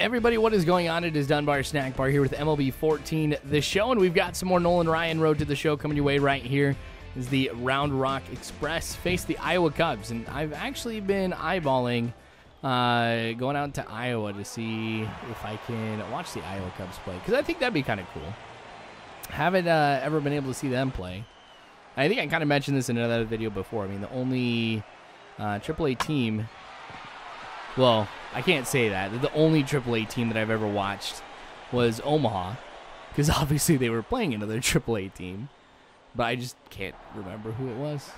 Everybody, what is going on? It is Dunbar Snack Bar here with MLB 14, the show, and we've got some more Nolan Ryan Road to the Show coming your way right here. Is the Round Rock Express face the Iowa Cubs, and I've actually been eyeballing going out to Iowa to see if I can watch the Iowa Cubs play, because I think that'd be kind of cool. Haven't ever been able to see them play. I think I kind of mentioned this in another video before. I mean, the only AAA team, well, I can't say that. The only AAA team that I've ever watched was Omaha, because obviously they were playing another AAA team, but I just can't remember who it was.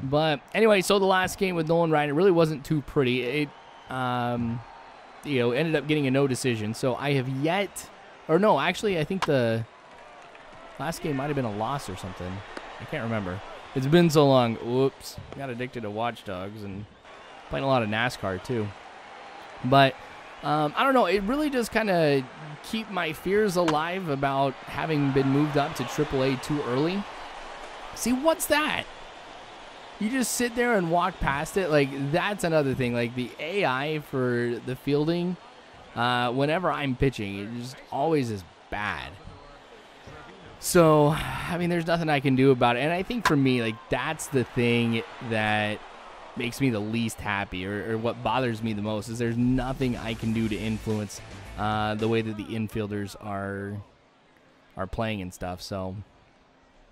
But anyway, so the last game with Nolan Ryan, it really wasn't too pretty. It, ended up getting a no decision. So I have yet, or no, actually, I think the last game might have been a loss or something. I can't remember. It's been so long. Whoops. Got addicted to Watch Dogs and playing a lot of NASCAR too. But I don't know. It really does kind of keep my fears alive about having been moved up to AAA too early. See, what's that? You just sit there and walk past it. Like, that's another thing. Like, the AI for the fielding, whenever I'm pitching, it just always is bad. So, I mean, there's nothing I can do about it. And I think for me, like, that's the thing that makes me the least happy, or what bothers me the most, is there's nothing I can do to influence the way that the infielders are playing and stuff. So,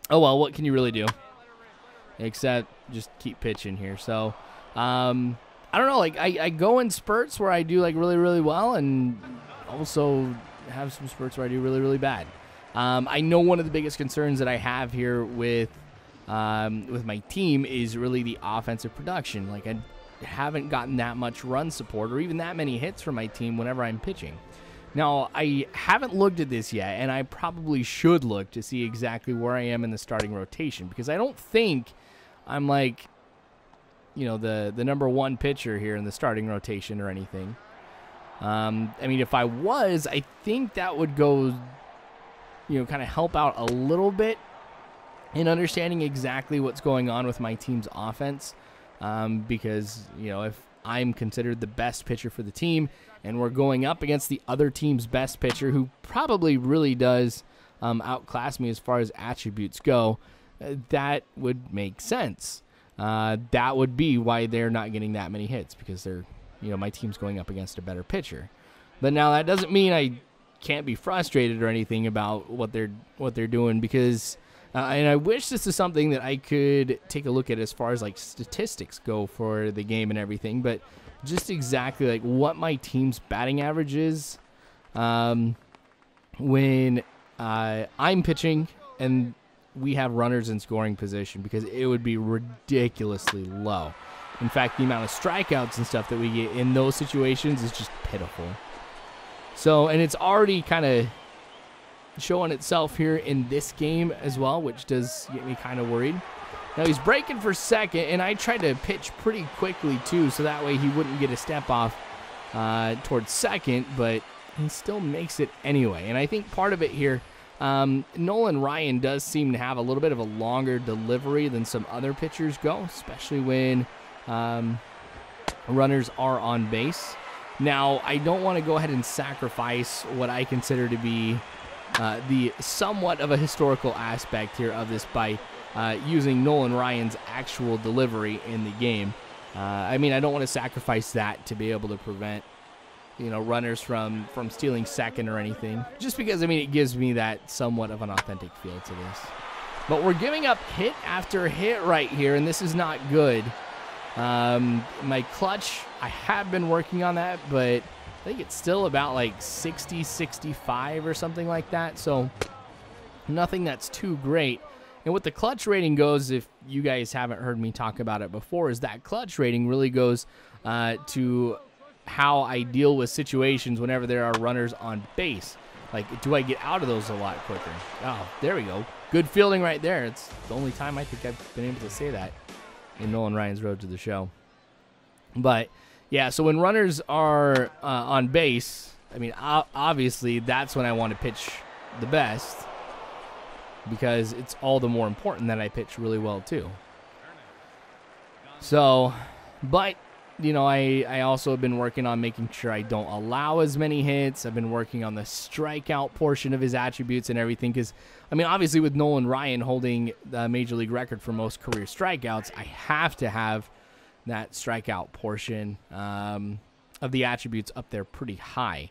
oh well, what can you really do except just keep pitching here? So I don't know, like I go in spurts where I do like really, really well, and also have some spurts where I do really, really bad. I know one of the biggest concerns that I have here with my team is really the offensive production. Like, I haven't gotten that much run support or even that many hits from my team whenever I'm pitching. Now, I haven't looked at this yet, and I probably should look to see exactly where I am in the starting rotation, because I don't think I'm like, the number one pitcher here in the starting rotation or anything. I mean, if I was, I think that would go, kind of help out a little bit in understanding exactly what's going on with my team's offense, because, if I'm considered the best pitcher for the team and we're going up against the other team's best pitcher, who probably really does outclass me as far as attributes go, that would make sense. That would be why they're not getting that many hits, because they're, my team's going up against a better pitcher. But now that doesn't mean I can't be frustrated or anything about what they're doing, because and I wish this is something that I could take a look at as far as like statistics go for the game and everything, but just exactly like what my team's batting average is when I'm pitching and we have runners in scoring position, because it would be ridiculously low. In fact, the amount of strikeouts and stuff that we get in those situations is just pitiful. So, and it's already kind of showing itself here in this game as well, which does get me kind of worried. Now he's breaking for second, and I tried to pitch pretty quickly too, so that way he wouldn't get a step off towards second, but he still makes it anyway. And I think part of it here, Nolan Ryan does seem to have a little bit of a longer delivery than some other pitchers go, especially when runners are on base. Now, I don't want to go ahead and sacrifice what I consider to be the somewhat of a historical aspect here of this by using Nolan Ryan's actual delivery in the game. I mean, I don't want to sacrifice that to be able to prevent, runners from stealing second or anything, just because, I mean, it gives me that somewhat of an authentic feel to this. But we're giving up hit after hit right here, and this is not good. My clutch, I have been working on that, but I think it's still about like 60, 65 or something like that, so nothing that's too great. And what the clutch rating goes, if you guys haven't heard me talk about it before, is that clutch rating really goes to how I deal with situations whenever there are runners on base. Like, do I get out of those a lot quicker? Oh, there we go. Good fielding right there. It's the only time I think I've been able to say that in Nolan Ryan's Road to the Show. But yeah, so when runners are on base, I mean, obviously that's when I want to pitch the best, because it's all the more important that I pitch really well too. So, but I also have been working on making sure I don't allow as many hits. I've been working on the strikeout portion of his attributes and everything because, obviously with Nolan Ryan holding the Major League record for most career strikeouts, I have to have that strikeout portion of the attributes up there pretty high.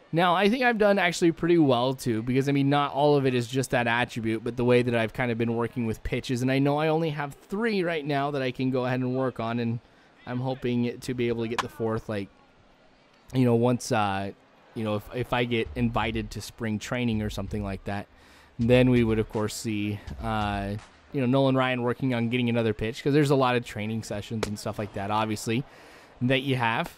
Now, I think I've done actually pretty well, too, because, not all of it is just that attribute, but the way that I've kind of been working with pitches, and I know I only have 3 right now that I can go ahead and work on, and I'm hoping to be able to get the 4th, once, if I get invited to spring training or something like that, then we would, of course, see, Nolan Ryan working on getting another pitch, because there's a lot of training sessions and stuff like that, obviously, that you have.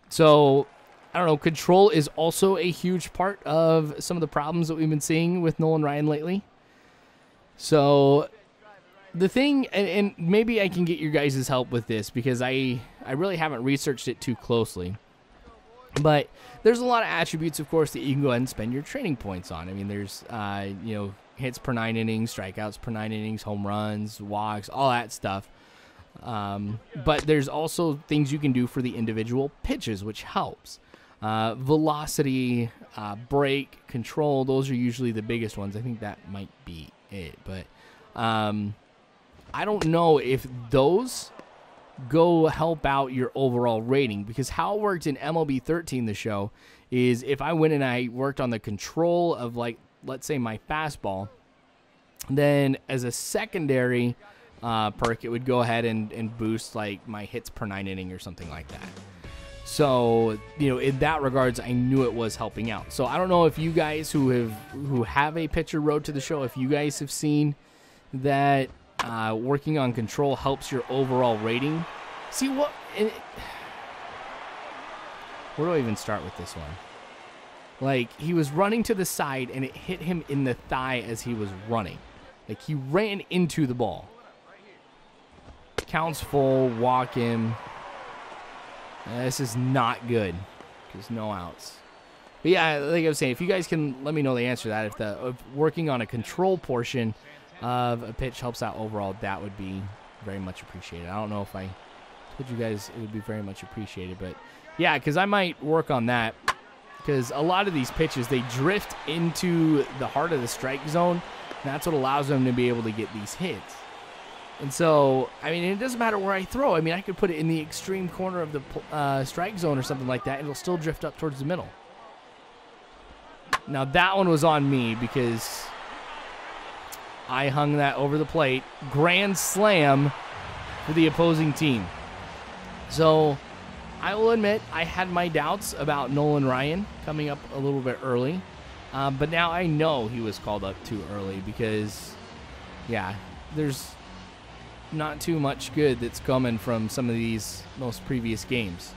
So I don't know, control is also a huge part of some of the problems that we've been seeing with Nolan Ryan lately. So the thing, and maybe I can get your guys' help with this because I really haven't researched it too closely. But there's a lot of attributes, of course, that you can go ahead and spend your training points on. There's, hits per 9 innings, strikeouts per 9 innings, home runs, walks, all that stuff. But there's also things you can do for the individual pitches, which helps. Velocity, break, control, those are usually the biggest ones. I think that might be it. But I don't know if those go help out your overall rating, because how it worked in MLB 13, the show, is if I went and I worked on the control of, let's say my fastball, then as a secondary perk, it would go ahead and boost my hits per 9 inning or something like that. So, in that regards, I knew it was helping out. So I don't know if you guys who have a pitcher road to the show, if you guys have seen that working on control helps your overall rating. See what? Where do I even start with this one? He was running to the side and it hit him in the thigh as he was running. He ran into the ball. Counts full, walk him. This is not good because no outs. But yeah, like I was saying, if you guys can let me know the answer to that, if working on a control portion of a pitch helps out overall, that would be very much appreciated. I don't know if I told you guys it would be very much appreciated, but yeah, because I might work on that because a lot of these pitches, they drift into the heart of the strike zone, and that's what allows them to be able to get these hits. And so, it doesn't matter where I throw. I could put it in the extreme corner of the strike zone or something like that, and it'll still drift up towards the middle. Now, that one was on me because I hung that over the plate. Grand slam for the opposing team. So, I will admit I had my doubts about Nolan Ryan coming up a little bit early. But now I know he was called up too early because, yeah, there's not too much good that's coming from some of these most previous games.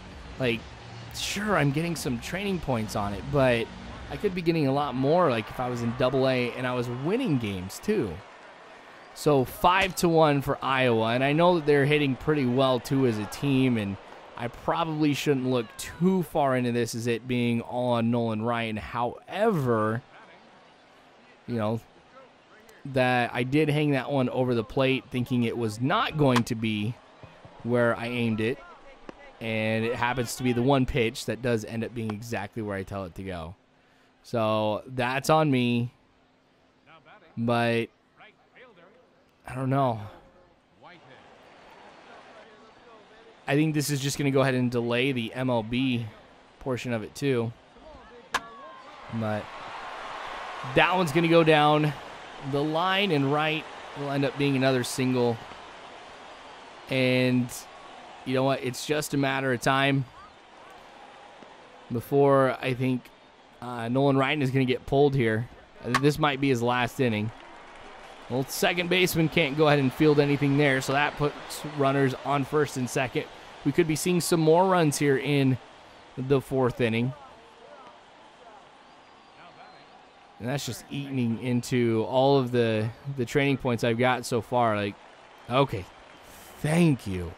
Sure, I'm getting some training points on it, but I could be getting a lot more if I was in AA and I was winning games too. So 5-1 for Iowa, and I know that they're hitting pretty well too as a team, and I probably shouldn't look too far into this as it being all on Nolan Ryan. However, that I did hang that one over the plate thinking it was not going to be where I aimed it, and it happens to be the one pitch that does end up being exactly where I tell it to go. So that's on me, but I don't know. I think this is just going to go ahead and delay the MLB portion of it too, but that one's going to go down the line, and right will end up being another single. And you know what? It's just a matter of time before I think Nolan Ryan is going to get pulled here. I think this might be his last inning. Well, second baseman can't go ahead and field anything there, so that puts runners on first and second. We could be seeing some more runs here in the 4th inning. And that's just eating into all of the training points I've got so far. Okay, thank you.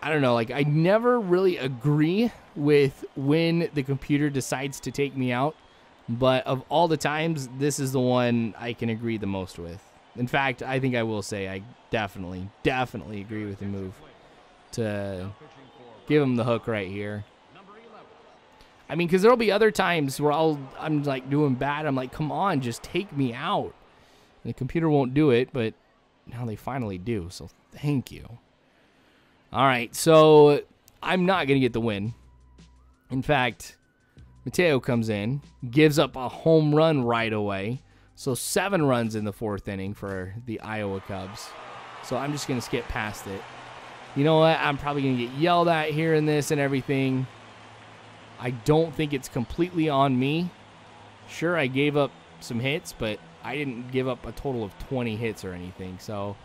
I don't know, I never really agree with when the computer decides to take me out. But of all the times, this is the one I can agree the most with. In fact, I think I will say I definitely agree with the move to give him the hook right here. I mean, because there'll be other times where I'm like doing bad. I'm like, come on, just take me out. And the computer won't do it, but now they finally do. So thank you. All right, so I'm not going to get the win. In fact, Mateo comes in, gives up a home run right away. So 7 runs in the 4th inning for the Iowa Cubs. So I'm just going to skip past it. You know what? I'm probably going to get yelled at here in this and everything. I don't think it's completely on me. Sure, I gave up some hits, but I didn't give up a total of 20 hits or anything. So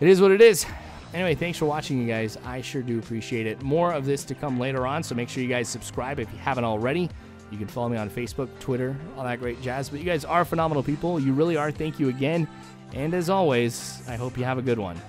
it is what it is. Anyway, thanks for watching, you guys. I sure do appreciate it. More of this to come later on, so make sure you guys subscribe if you haven't already. You can follow me on Facebook, Twitter, all that great jazz. But you guys are phenomenal people. You really are. Thank you again. And as always, I hope you have a good one.